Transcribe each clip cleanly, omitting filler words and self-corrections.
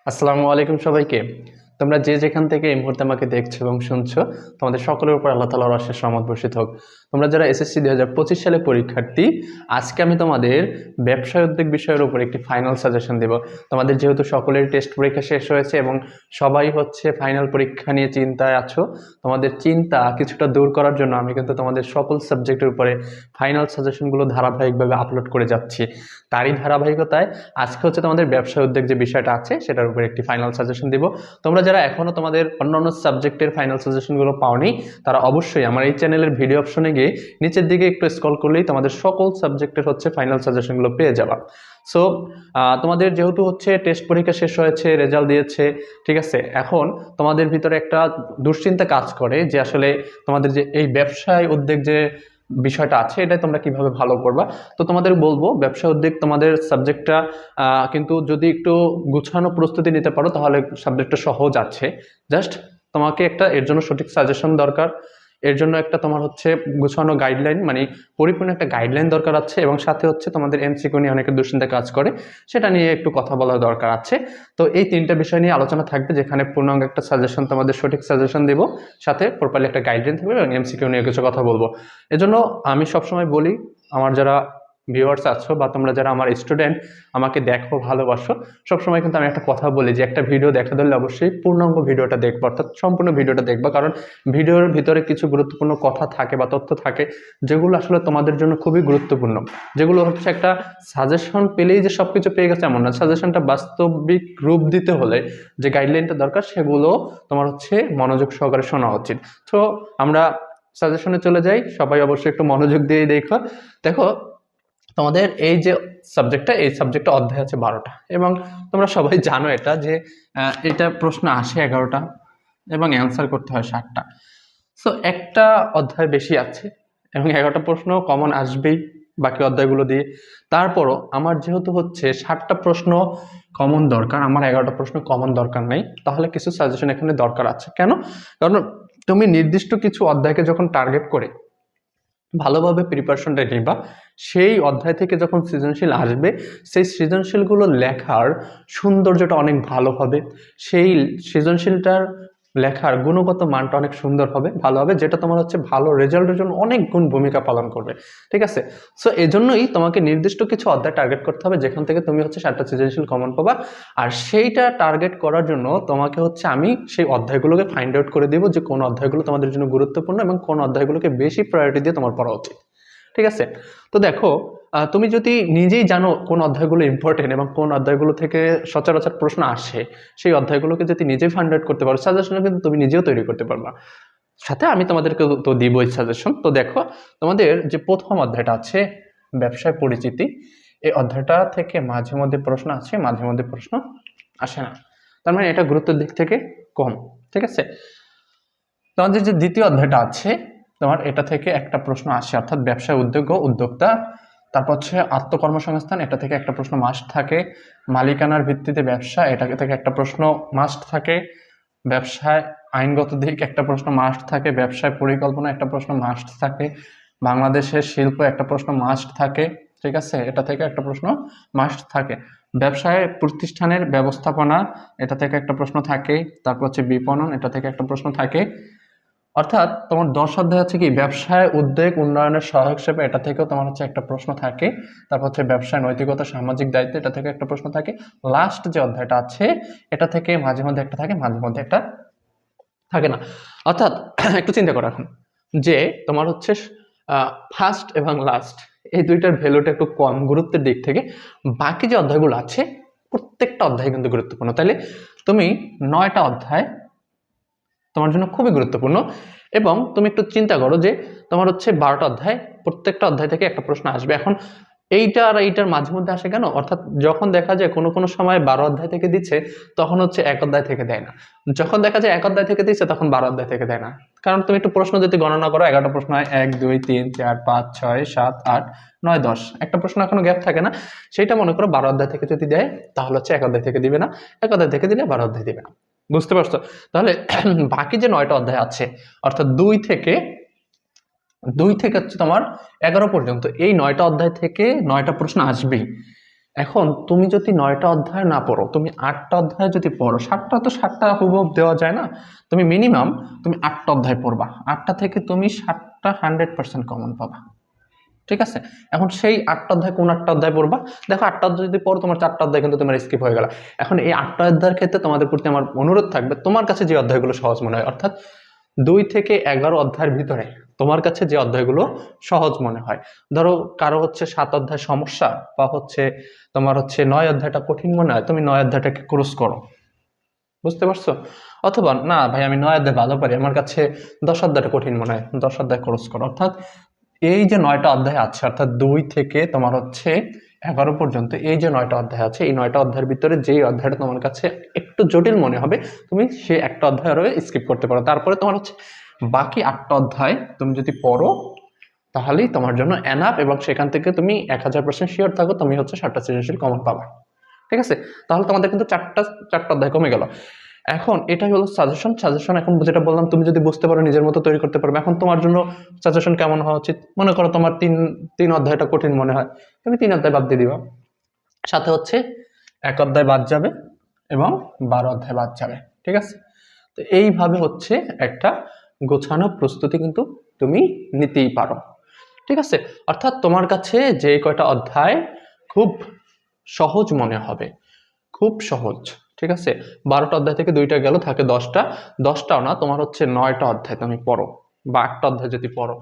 আসসালামু আলাইকুম সবাইকে। তোমরা যে যেখান থেকে এই মুহূর্তে আমাকে দেখছো এবং শুনছো, তোমাদের সকলের উপর আল্লাহ তাআলার অশেষ রহমত বর্ষিত হোক। তোমরা যারা এসএসসি 2025 সালে পরীক্ষার্থী, আজকে আমি তোমাদের ব্যবসায় উদ্যোগ বিষয়ের উপর একটি ফাইনাল সাজেশন দেব। তোমাদের যেহেতু সকলের টেস্ট পরীক্ষা শেষ হয়েছে এবং সবাই হচ্ছে ফাইনাল পরীক্ষা নিয়ে চিন্তায় আছো, তোমাদের চিন্তা কিছুটা দূর করার জন্য আমি কিন্তু তোমাদের সকল সাবজেক্টের উপরে ফাইনাল সাজেশনগুলো ধারাবাহিকভাবে আপলোড করে যাচ্ছি। তারই ধারাবাহিকতায় আজকে হচ্ছে তোমাদের ব্যবসায় উদ্যোগ যে বিষয়টা আছে সেটার উপর একটি ফাইনাল সাজেশন দিব। তোমরা যারা এখনো তোমাদের অন্যান্য সাবজেক্টের ফাইনাল সাজেশনগুলো পাওনি, তারা অবশ্যই আমার এই চ্যানেলের ভিডিও অপশনে গিয়ে নিচের দিকে একটু স্ক্রল করলেই তোমাদের সকল সাবজেক্টের হচ্ছে ফাইনাল সাজেশনগুলো পেয়ে যাবা। সো তোমাদের যেহেতু হচ্ছে টেস্ট পরীক্ষা শেষ হয়েছে, রেজাল্ট দিয়েছে, ঠিক আছে, এখন তোমাদের ভিতরে একটা দুশ্চিন্তা কাজ করে যে আসলে তোমাদের যে এই ব্যবসায় উদ্যোগ যে বিষয়টা আছে এটা তোমরা কিভাবে ভালো করবা। তো তোমাদের বলবো, ব্যবসা উদ্যোগ তোমাদের সাবজেক্টটা কিন্তু যদি একটু গুছানো প্রস্তুতি নিতে পারো তাহলে সাবজেক্টটা সহজ আছে। জাস্ট তোমাকে একটা এর জন্য সঠিক সাজেশন দরকার, এর জন্য একটা তোমার হচ্ছে গুছানো গাইডলাইন, মানে পরিপূর্ণ একটা গাইডলাইন দরকার আছে, এবং সাথে হচ্ছে তোমাদের এমসিকিউ নিয়ে অনেকের দুশ্চিন্তা কাজ করে, সেটা নিয়ে একটু কথা বলার দরকার আছে। তো এই তিনটা বিষয় নিয়ে আলোচনা থাকবে, যেখানে পূর্ণাঙ্গ একটা সাজেশন, তোমাদের সঠিক সাজেশন দেবো, সাথে প্রপারলি একটা গাইডলাইন থাকবে এবং এমসিকিউ নিয়ে কিছু কথা বলবো। এজন্য আমি সবসময় বলি, আমার যারা ভিউয়ার্স আছো বা তোমরা যারা আমার স্টুডেন্ট, আমাকে দেখো, ভালোবাসো, সবসময় কিন্তু আমি একটা কথা বলি যে একটা ভিডিও দেখা দিলে অবশ্যই পূর্ণাঙ্গ ভিডিওটা দেখবো, অর্থাৎ সম্পূর্ণ ভিডিওটা দেখবা। কারণ ভিডিওর ভিতরে কিছু গুরুত্বপূর্ণ কথা থাকে বা তথ্য থাকে যেগুলো আসলে তোমাদের জন্য খুবই গুরুত্বপূর্ণ, যেগুলো হচ্ছে একটা সাজেশন পেলেই যে সবকিছু পেয়ে গেছে এমন না। সাজেশনটা বাস্তবিক রূপ দিতে হলে যে গাইডলাইনটা দরকার সেগুলো তোমার হচ্ছে মনোযোগ সহকারে শোনা উচিত। তো আমরা সাজেশনে চলে যাই, সবাই অবশ্যই একটু মনোযোগ দিয়ে দেখো। দেখো, তোমাদের এই যে এই সাবজেক্টটা অধ্যায় আছে 12টা, এবং তোমরা সবাই জানো এটা যে এটা প্রশ্ন আসে 11টা এবং অ্যান্সার করতে হয় 60টা। সো একটা অধ্যায় বেশি আছে এবং 11টা প্রশ্ন কমন আসবেই বাকি অধ্যায়গুলো দিয়ে। তারপরও আমার যেহেতু হচ্ছে 60টা প্রশ্ন কমন দরকার, আমার 11টা প্রশ্ন কমন দরকার নেই, তাহলে কিছু সাজেশন এখানে দরকার আছে। কেন? কারণ তুমি নির্দিষ্ট কিছু অধ্যায়কে যখন টার্গেট করে ভালোভাবে প্রিপারেশনটা নিবা, সেই অধ্যায় থেকে যখন সৃজনশীল আসবে, সেই সৃজনশীলগুলো লেখার সৌন্দর্যটা অনেক ভালো হবে, সেই সৃজনশীলটার লেখার গুণগত মানটা অনেক সুন্দর হবে, ভালো হবে, যেটা তোমার হচ্ছে ভালো রেজাল্টের জন্য অনেক গুণ ভূমিকা পালন করবে। ঠিক আছে? সো এজন্যই তোমাকে নির্দিষ্ট কিছু অধ্যায় টার্গেট করতে হবে যেখান থেকে তুমি হচ্ছে 7টা সৃজনশীল কমন পাবা। আর সেইটা টার্গেট করার জন্য তোমাকে হচ্ছে আমি সেই অধ্যায়গুলোকে ফাইন্ড আউট করে দেবো যে কোন অধ্যায়গুলো তোমাদের জন্য গুরুত্বপূর্ণ এবং কোন অধ্যায়গুলোকে বেশি প্রায়োরিটি দিয়ে তোমার পড়া উচিত। ঠিক আছে? তো দেখো, তুমি যদি নিজেই জানো কোন অধ্যায়গুলো ইম্পর্টেন্ট এবং কোন অধ্যায়গুলো থেকে সচরাচর প্রশ্ন আসে, সেই অধ্যায়গুলোকে যদি নিজেই ফাইন্ড আউট করতে পারো, সাজেশন কিন্তু তুমি নিজেও তৈরি করতে পারবা। সাথে আমি তোমাদেরকে তো দিবই সাজেশন। তো দেখো, তোমাদের যে প্রথম অধ্যায়টা আছে ব্যবসায় পরিচিতি, এই অধ্যায়টা থেকে মাঝে মধ্যে প্রশ্ন আসে, মাঝে মধ্যে প্রশ্ন আসে না। তার মানে এটা গুরুত্বের দিক থেকে কম। ঠিক আছে? তোমাদের যে দ্বিতীয় অধ্যায়টা আছে, তোমার এটা থেকে একটা প্রশ্ন আসে, অর্থাৎ ব্যবসায় উদ্যোগ ও উদ্যোক্তা। তারপর হচ্ছে আত্মকর্মসংস্থান, এটা থেকে একটা প্রশ্ন মাস্ট থাকে। মালিকানার ভিত্তিতে ব্যবসা, এটা থেকে একটা প্রশ্ন মাস্ট থাকে। ব্যবসায় আইনগত দিক একটা প্রশ্ন মাস্ট থাকে। ব্যবসায় পরিকল্পনা একটা প্রশ্ন মাস্ট থাকে। বাংলাদেশের শিল্প একটা প্রশ্ন মাস্ট থাকে। ঠিক আছে? এটা থেকে একটা প্রশ্ন মাস্ট থাকে। ব্যবসায় প্রতিষ্ঠানের ব্যবস্থাপনা, এটা থেকে একটা প্রশ্ন থাকে। তারপর হচ্ছে বিপণন, এটা থেকে একটা প্রশ্ন থাকে। অর্থাৎ তোমার 10 অধ্যায় হচ্ছে কি ব্যবসায় উদ্যোগ উন্নয়নের সহায়ক হিসেবে, এটা থেকেও তোমার হচ্ছে একটা প্রশ্ন থাকে। তারপর হচ্ছে ব্যবসায় নৈতিকতা সামাজিক দায়িত্ব, এটা থেকে একটা প্রশ্ন থাকে। লাস্ট যে অধ্যায়টা আছে এটা থেকে মাঝে মধ্যে একটা থাকে, মাঝে মধ্যে একটা থাকে না। অর্থাৎ একটু চিন্তা করো এখন যে তোমার হচ্ছে ফার্স্ট এবং লাস্ট এই দুইটার ভ্যালুটা একটু কম গুরুত্বের দিক থেকে, বাকি যে অধ্যায়গুলো আছে প্রত্যেকটা অধ্যায় কিন্তু গুরুত্বপূর্ণ। তাহলে তুমি 9টা অধ্যায় তোমার জন্য খুবই গুরুত্বপূর্ণ। এবং তুমি একটু চিন্তা করো যে তোমার হচ্ছে 12টা অধ্যায়, প্রত্যেকটা অধ্যায় থেকে একটা প্রশ্ন আসবে। এখন এইটা আর এইটার মাঝে মধ্যে আসে কেন? অর্থাৎ যখন দেখা যায় কোনো কোনো সময় 12 অধ্যায় থেকে দিচ্ছে, তখন হচ্ছে 1 অধ্যায় থেকে দেয় না। যখন দেখা যায় 1 অধ্যায় থেকে দিচ্ছে, তখন 12 অধ্যায় থেকে দেয় না। কারণ তুমি একটু প্রশ্ন যদি গণনা করো, 11টা প্রশ্ন হয়, 1 2 3 4 5 6 7 8 9 10, একটা প্রশ্ন এখনো গ্যাপ থাকে না। সেইটা মনে করো 12 অধ্যায় থেকে যদি দেয়, তাহলে হচ্ছে 1 অধ্যায় থেকে দিবে না, 1 অধ্যায় থেকে দিলে 12 অধ্যায় দিবে না। বুঝতে পারছো? তাহলে বাকি যে 9টা অধ্যায় আছে, অর্থাৎ 2 থেকে হচ্ছে তোমার 11 পর্যন্ত, এই 9টা অধ্যায় থেকে 9টা প্রশ্ন আসবেই। এখন তুমি যদি 9টা অধ্যায় না পড়ো, তুমি 8টা অধ্যায় যদি পড়ো, 7টা তো 7টা হুবহু দেওয়া যায় না, তুমি মিনিমাম তুমি 8টা অধ্যায় পড়বা, 8টা থেকে তুমি 7টা 100% কমন পাবা। ঠিক আছে, এখন সেই 8টা অধ্যায় কোন 8টা অধ্যায় পড়বা? দেখো 8টা অধ্যায় যদি পড়ো, তোমার 4টা অধ্যায় কিন্তু তোমার স্কিপ হয়ে গেল। এখন এই 8টা অধ্যায়ের ক্ষেত্রে তোমাদের প্রতি আমার অনুরোধ থাকবে, তোমার কাছে যে অধ্যায়গুলো সহজ মনে হয়, অর্থাৎ 2 থেকে 11 অধ্যায়ের ভিতরে তোমার কাছে যে অধ্যায়গুলো সহজ মনে হয়, ধরো কারো হচ্ছে 7 অধ্যায় সমস্যা, বা হচ্ছে তোমার হচ্ছে 9 অধ্যায়টা কঠিন মনে হয়, তুমি 9 অধ্যায়টাকে ক্রস করো, বুঝতে পারছো? অথবা না ভাই আমি 9 অধ্যায় ভালো পারি, আমার কাছে 10 অধ্যায়টা কঠিন মনে হয়, 10 অধ্যায় ক্রস করো। অর্থাৎ এই যে 9টা অধ্যায় আছে, অর্থাৎ 2 থেকে তোমার হচ্ছে 11 পর্যন্ত এই যে 9টা অধ্যায় আছে, এই 9টা অধ্যায়ের ভিতরে যেই অধ্যায়টা তোমার কাছে একটু জটিল মনে হবে, তুমি সেই একটা অধ্যায় আরো স্কিপ করতে পারো। তারপরে তোমার হচ্ছে বাকি 8টা অধ্যায় তুমি যদি পড়ো, তাহলেই তোমার জন্য এনাফ, এবং সেখান থেকে তুমি 1000% শিওর থাকো তুমি হচ্ছে 7টা সৃজনশীল কমন পাবা। ঠিক আছে, তাহলে তোমাদের কিন্তু চারটা অধ্যায় কমে গেল। এখন এটাই হলো সাজেশন। এখন যেটা বললাম, তুমি যদি বুঝতে পারো নিজের মতো তৈরি করতে পারবে। এখন তোমার জন্য সাজেশন কেমন হওয়া উচিত? মনে করো তোমার তিন অধ্যায়টা কঠিন মনে হয়, তুমি 3 অধ্যায় বাদ দিয়ে দিবা, সাথে হচ্ছে 1 অধ্যায় বাদ যাবে এবং 12 অধ্যায় বাদ যাবে। ঠিক আছে, তো এইভাবে হচ্ছে একটা গোছানো প্রস্তুতি কিন্তু তুমি নিতেই পারো। ঠিক আছে, অর্থাৎ তোমার কাছে যে কয়টা অধ্যায় খুব সহজ মনে হবে, খুব সহজ, ঠিক আছে, 12টা অধ্যায় থেকে 2টা গেল, থাকে 10টা, 10টাও না, তোমার হচ্ছে 9টা অধ্যায় তুমি পড়ো, বা 8টা অধ্যায় যদি পড়ো,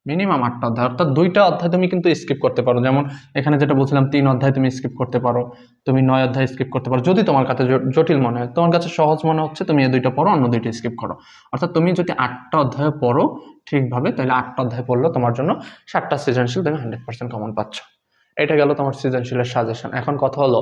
মিনিমাম 8টা অধ্যায়, অর্থাৎ 2টা অধ্যায় তুমি কিন্তু স্কিপ করতে পারো। যেমন এখানে যেটা বলছিলাম, 3 অধ্যায় তুমি স্কিপ করতে পারো, তুমি 9 অধ্যায় স্কিপ করতে পারো, যদি তোমার কাছে জটিল মনে হয়। তোমার কাছে সহজ মনে হচ্ছে তুমি এই 2টা পড়ো, অন্য 2টা স্কিপ করো। অর্থাৎ তুমি যদি 8টা অধ্যায় পড়ো ঠিকভাবে, তাহলে 8টা অধ্যায় পড়লে তোমার জন্য 7টা সৃজনশীল তুমি 100% কমন পাচ্ছ। এটা গেল তোমার সৃজনশীলের সাজেশন। এখন কথা হলো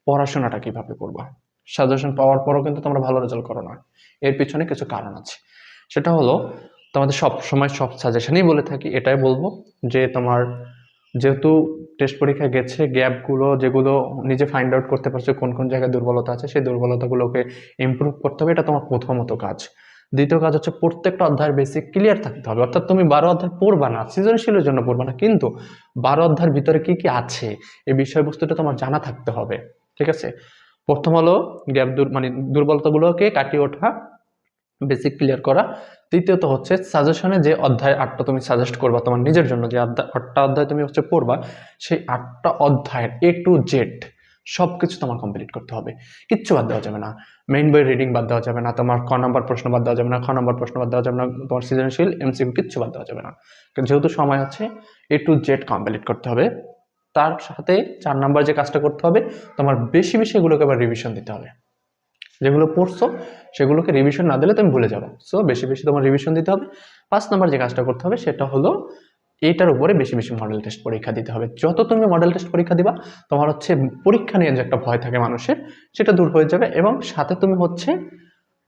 পড়াশোনাটা কিভাবে করবা। সাজেশন পাওয়ার পরও কিন্তু তোমরা ভালো রেজাল্ট করো না, এর পিছনে কিছু কারণ আছে। সেটা হলো, তোমাদের সব সময় সব সাজেশনই বলে থাকি, এটাই বলবো যে তোমার যেহেতু টেস্ট পরীক্ষায় গেছে, গ্যাপগুলো যেগুলো নিজে ফাইন্ড আউট করতে পারছো কোন কোন জায়গায় দুর্বলতা আছে, সেই দুর্বলতাগুলোকে ইমপ্রুভ করতে হবে, এটা তোমার প্রথমত কাজ। দ্বিতীয় কাজ হচ্ছে প্রত্যেকটা অধ্যায়ের বেসিক ক্লিয়ার থাকতে হবে। অর্থাৎ তুমি 12 অধ্যায় পড়বা না, সৃজনশীলের জন্য পড়বা না, কিন্তু 12 অধ্যায়ের ভিতরে কি কি আছে এই বিষয়বস্তুটা তোমার জানা থাকতে হবে। ঠিক আছে, প্রথম হলো গ্যাপ মানে দুর্বলতাগুলোকে কাটিয়ে ওঠা, বেসিক ক্লিয়ার করা। তৃতীয়ত হচ্ছে সাজেশনে যে অধ্যায় 8টা তুমি সাজেস্ট করবা তোমার নিজের জন্য, যে 8টা অধ্যায় তুমি হচ্ছে পড়বা, সেই 8টা অধ্যায়ের A to Z সবকিছু তোমার কমপ্লিট করতে হবে, কিচ্ছু বাদ দেওয়া যাবে না। মেইন বই রিডিং বাদ দেওয়া যাবে না, তোমার ক নম্বর প্রশ্ন বাদ দেওয়া যাবে না, খ নম্বর প্রশ্ন বাদ দেওয়া যাবে না, তোমার সৃজনশীল MCQ কিচ্ছু বাদ দেওয়া যাবে না, যেহেতু সময় আছে। A to Z কমপ্লিট করতে হবে। তার সাথে 4 নাম্বার যে কাজটা করতে হবে, তোমার বেশি বেশি এগুলোকে আবার রিভিশন দিতে হবে। যেগুলো পড়ছো সেগুলোকে রিভিশন না দিলে তুমি ভুলে যাবে, সো বেশি বেশি তোমার রিভিশন দিতে হবে। 5 নাম্বার যে কাজটা করতে হবে সেটা হলো এইটার উপরে বেশি বেশি মডেল টেস্ট পরীক্ষা দিতে হবে। যত তুমি মডেল টেস্ট পরীক্ষা দিবা, তোমার হচ্ছে পরীক্ষা নিয়ে যে একটা ভয় থাকে মানুষের, সেটা দূর হয়ে যাবে, এবং সাথে তুমি হচ্ছে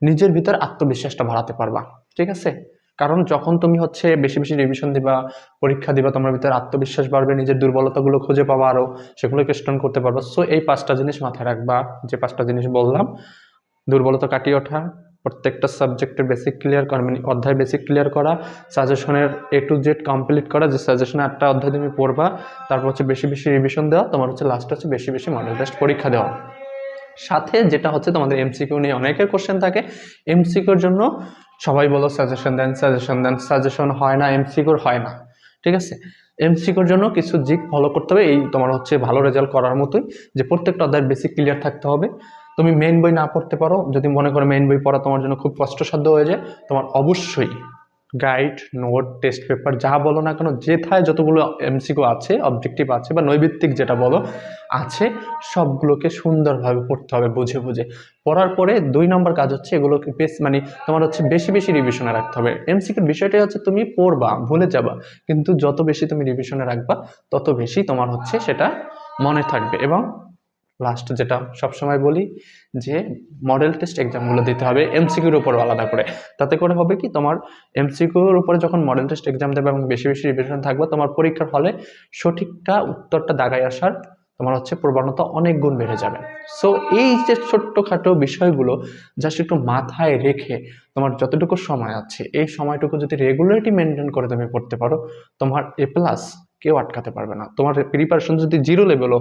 নিজের ভিতর আত্মবিশ্বাসটা বাড়াতে পারবা। ঠিক আছে, কারণ যখন তুমি হচ্ছে বেশি বেশি রিভিশন দিবা, পরীক্ষা দিবা, তোমার ভিতরে আত্মবিশ্বাস বাড়বে, নিজের দুর্বলতাগুলো খুঁজে পাবা, আরো সেগুলোকে স্ট্রং করতে পারবা। সো এই 5টা জিনিস মাথায় রাখবা, যে 5টা জিনিস বললাম। দুর্বলতা কাটিয়ে ওঠা, প্রত্যেকটা সাবজেক্টের বেসিক ক্লিয়ার করা, মানে অধ্যায় বেসিক ক্লিয়ার করা, সাজেশনের A to Z কমপ্লিট করা, যে সাজেশনে 8টা অধ্যায় তুমি পড়বা, তারপর হচ্ছে বেশি বেশি রিভিশন দেওয়া, তোমার হচ্ছে লাস্ট হচ্ছে বেশি বেশি মডেল টেস্ট পরীক্ষা দেওয়া। সাথে যেটা হচ্ছে তোমাদের MCQ নিয়ে অনেকের কোশ্চেন থাকে, MCQর জন্য সবাই বলো সাজেশন দেন, সাজেশন হয় না, MCQর হয় না। ঠিক আছে, MCQর জন্য কিছু জিক ফলো করতে হবে, এই তোমার হচ্ছে ভালো রেজাল্ট করার মতোই, যে প্রত্যেকটা অধ্যায়ের বেসিক ক্লিয়ার থাকতে হবে। তুমি মেইন বই না পড়তে পারো, যদি মনে করো মেইন বই পড়া তোমার জন্য খুব কষ্টসাধ্য হয়ে যায়, তোমার অবশ্যই গাইড, নোট, টেস্ট পেপার যা বলো না কেন, যেথায় যতগুলো MCQ আছে, অবজেক্টিভ আছে, বা নৈবিত্তিক যেটা বলো আছে, সবগুলোকে সুন্দরভাবে পড়তে হবে, বুঝে বুঝে। পড়ার পরে 2 নম্বর কাজ হচ্ছে এগুলোকে মানে তোমার হচ্ছে বেশি বেশি রিভিশনে রাখতে হবে। MCQর বিষয়টাই হচ্ছে তুমি পড়বা, ভুলে যাবা, কিন্তু যত বেশি তুমি রিভিশনে রাখবা, তত বেশি তোমার হচ্ছে সেটা মনে থাকবে। এবং লাস্ট যেটা সবসময় বলি, যে মডেল টেস্ট এক্সামগুলো দিতে হবে MCQর উপর আলাদা করে। তাতে করে হবে কি, তোমার MCQর উপরে যখন মডেল টেস্ট এক্সাম দেবে এবং বেশি বেশি রিভিশন থাকবে, তোমার পরীক্ষার হলে সঠিকটা উত্তরটা দাগায় আসার তোমার হচ্ছে প্রবণতা অনেক গুণ বেড়ে যাবে। সো এই যে ছোট্টখাটো বিষয়গুলো জাস্ট একটু মাথায় রেখে, তোমার যতটুকু সময় আছে এই সময়টুকু যদি রেগুলারিটি মেনটেন করে তুমি পড়তে পারো, তোমার A+ কেউ আটকাতে পারবে না। তোমার প্রিপারেশন যদি জিরো লেভেলও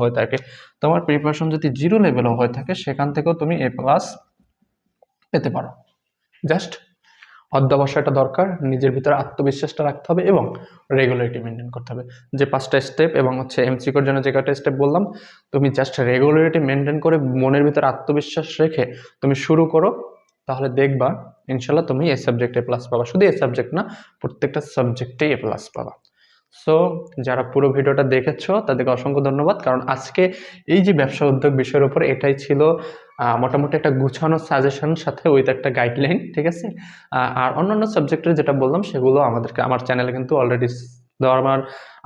হয়ে থাকে, সেখান থেকেও তুমি A+ পেতে পারো। জাস্ট অধ্যবসায়টা দরকার, নিজের ভিতরে আত্মবিশ্বাসটা রাখতে হবে এবং রেগুলারিটি মেনটেন করতে হবে। যে 5টা স্টেপ এবং এমসিকিউর জন্য যে কয়টা স্টেপ বললাম, তুমি জাস্ট রেগুলারিটি মেনটেন করে মনের ভিতরে আত্মবিশ্বাস রেখে তুমি শুরু করো, তাহলে দেখবা ইনশাল্লাহ তুমি এই সাবজেক্টে প্লাস পাবা। শুধু এই সাবজেক্ট না, প্রত্যেকটা সাবজেক্টেই A+ পাবা। সো যারা পুরো ভিডিওটা দেখেছো তাদেরকে অসংখ্য ধন্যবাদ, কারণ আজকে এই যে ব্যবসা উদ্যোগ বিষয়ের উপর, এটাই ছিল মোটামুটি একটা গুছানো সাজেশন সাথে উইথ একটা গাইডলাইন, ঠিক আছে। আর অন্যান্য সাবজেক্টের যেটা বললাম সেগুলো আমার চ্যানেলে কিন্তু অলরেডি আমার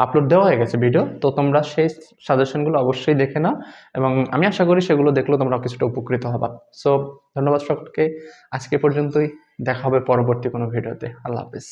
আপলোড দেওয়া হয়ে গেছে ভিডিও, তো তোমরা সেই সাজেশনগুলো অবশ্যই দেখে নাও এবং আমি আশা করি সেগুলো দেখলেও তোমরা কিছুটা উপকৃত হবা। সো ধন্যবাদ সকলকে, আজকে পর্যন্তই, দেখা হবে পরবর্তী কোনো ভিডিওতে। আল্লাহ হাফিজ।